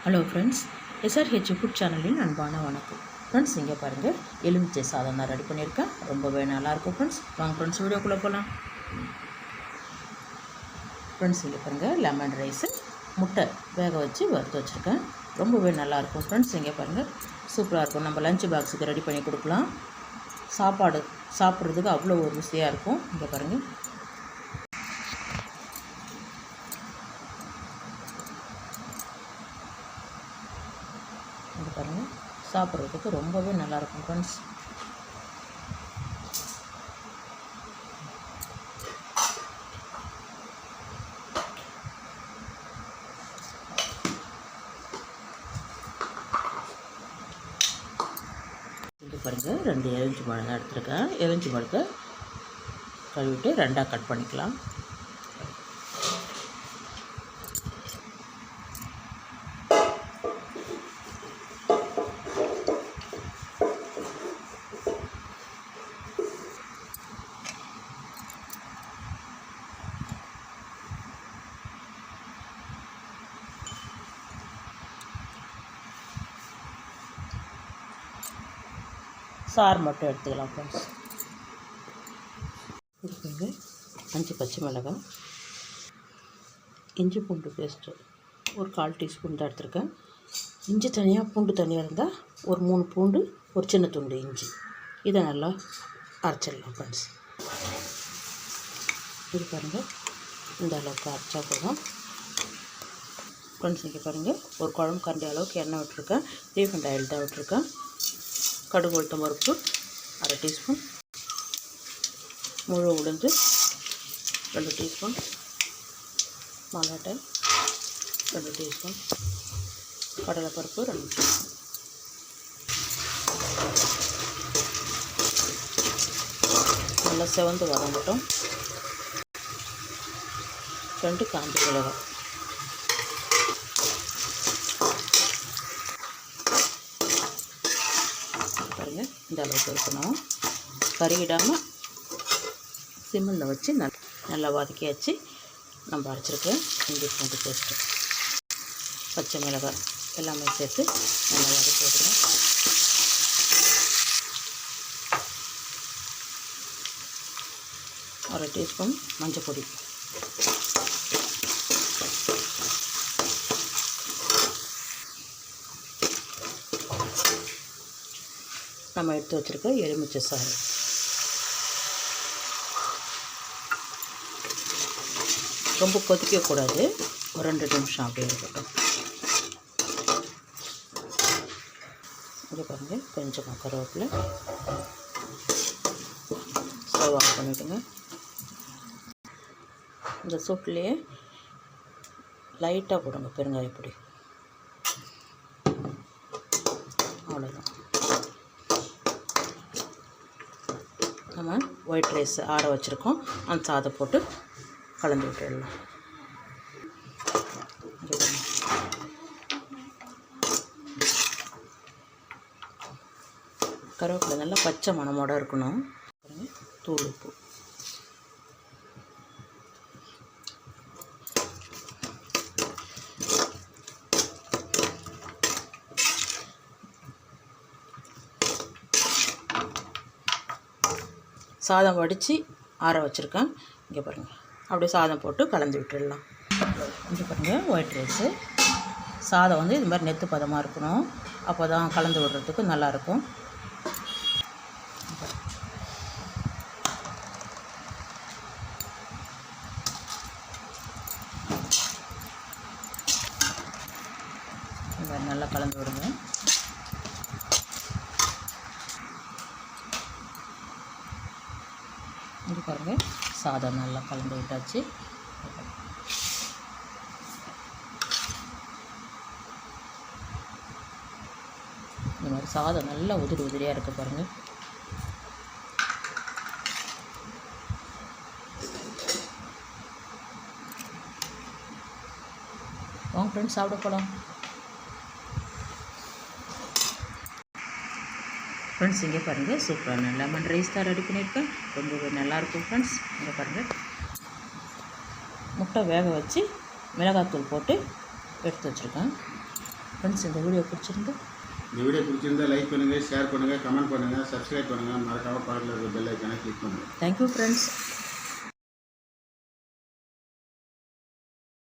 Hello friends, SRH food சேனலின் அன்பான வணக்கம். ஃப்ரெண்ட்ஸ், இங்கே பாருங்கள், எலுமிச்சை சாதம் தான் ரெடி பண்ணியிருக்கேன். ரொம்பவே நல்லாயிருக்கும் ஃப்ரெண்ட்ஸ். வாங்க ஃப்ரெண்ட்ஸ், வீடியோக்குள்ளே போகலாம். ஃப்ரெண்ட்ஸ், இங்கே பாருங்கள், லெமன் ரைஸு முட்டை வேக வச்சு வறுத்து வச்சுருக்கேன். ரொம்பவே நல்லாயிருக்கும் ஃப்ரெண்ட்ஸ். இங்கே பாருங்கள், சூப்பராக இருக்கும். நம்ம லஞ்ச் பாக்ஸுக்கு ரெடி பண்ணி கொடுக்கலாம். சாப்பாடு சாப்பிட்றதுக்கு அவ்வளோ ஒரு ருசியாக இருக்கும். இங்கே பாருங்கள், இங்கே பாருங்கள், சாப்பிட்றதுக்கு ரொம்பவே நல்லாயிருக்கும் ஃப்ரெண்ட்ஸ். இங்கே பாருங்கள், 2 எலுமிச்சை பழம் தான் எடுத்துருக்கேன். எலுமிச்சை பழத்தை கழுவிட்டு 2ஆக கட் பண்ணிக்கலாம். சாறு மட்டும் எடுத்துக்கலாம் ஃப்ரெண்ட்ஸ். இதுக்கு 5 பச்சை மிளகாய், இஞ்சி பூண்டு பேஸ்ட்டு ஒரு 1/4 டீஸ்பூன் தான் எடுத்துருக்கேன். இஞ்சி தனியாக பூண்டு தனியாக இருந்தால் ஒரு 3 பூண்டு, ஒரு சின்ன துண்டு இஞ்சி, இதை நல்லா அரைச்சிடலாம் ஃப்ரெண்ட்ஸ். இது பாருங்கள், இந்த அளவுக்கு அரைச்சா போதும் ஃப்ரெண்ட்ஸ். இங்கே பாருங்கள், ஒரு குழம்பு கரண்டி அளவுக்கு எண்ணெய் விட்டுருக்கேன். ரீஃபண்ட் ஆயில் தான் விட்டுருக்கேன். கடுகு உளுத்தம் பருப்பு 1/2 டீஸ்பூன், முழு உளுந்து 2 டீஸ்பூன், மல்லாட்டை 2 டீஸ்பூன், கடலைப்பருப்பு 2 டீஸ்பூன். நல்லா செவந்து வதங்கட்டும். 2 காஞ்ச மிளகாய், பாருங்கள், இந்த அளவுக்கு இருக்கணும். கறியிடாமல் சிம்மில் வச்சு நல்லா வதக்கியாச்சு. நம்ம அரைச்சிருக்கேன் இஞ்சி பூண்டு பேஸ்ட்டு, பச்சை மிளகாய் எல்லாமே சேர்த்து நல்லா வதக்கி விடுங்க. ஒரு டீஸ்பூன் மஞ்சள் பொடி, நம்ம எடுத்து வச்சுருக்க எலுமிச்சை சாறு, ரொம்ப கொதிக்கக்கூடாது. ஒரு 2 நிமிஷம் அப்படியே இருக்கட்டும். இது பாருங்கள், கொஞ்சமாக கருவேப்பிலை, ஸ்டவ் ஆஃப் பண்ணிவிடுங்க. இந்த சூட்லேயே லைட்டாக போடுங்க பெருங்காயப்பொடி, அவ்வளோதான். நம்ம ஒயிட் ரைஸ் ஆற வச்சுருக்கோம், அந்த சாதம் போட்டு கலந்து விட்டுடலாம். கருவேப்பிலை நல்லா பச்சை மணமோடு இருக்கணும். தூள் உப்பு, சாதம் வடித்து ஆற வச்சுருக்கேன். இங்கே பாருங்கள், அப்படியே சாதம் போட்டு கலந்து விட்டுடலாம். இங்கே பாருங்கள், ஒயிட் ரைஸு சாதம் வந்து இது மாதிரி நெத்து பதமாக இருக்கணும். அப்போ தான் கலந்து விடுறதுக்கு நல்லாயிருக்கும். இது மாதிரி நல்லா கலந்து விடுங்க. இது பாருங்கள், சாதம் நல்லா கலந்து விட்டாச்சு. இந்த மாதிரி சாதம் நல்லா உதிரி உதிரியாக இருக்க பாருங்கள். வாங்க ஃப்ரெண்ட்ஸ், சாப்பிட போகலாம். ஃப்ரெண்ட்ஸ், இங்கே பாருங்கள், சூப்பரான லெமன் ரைஸ் தான் ரெடி பண்ணியிருக்கேன். ரொம்பவே நல்லாயிருக்கும் ஃப்ரெண்ட்ஸ். இங்கே பாருங்கள், முட்டை வேக வச்சு மிளகாத்தூள் போட்டு எடுத்து வச்சுருக்கேன். ஃப்ரெண்ட்ஸ் இந்த வீடியோ பிடிச்சிருந்து இந்த வீடியோ பிடிச்சிருந்தா லைக் பண்ணுங்கள், ஷேர் பண்ணுங்கள், கமெண்ட் பண்ணுங்கள், சப்ஸ்கிரைப் பண்ணுங்கள், மறக்காமல் பக்கத்தில் இருக்க பெல் ஐக்கானை கிளிக் பண்ணுங்கள். Thank you friends.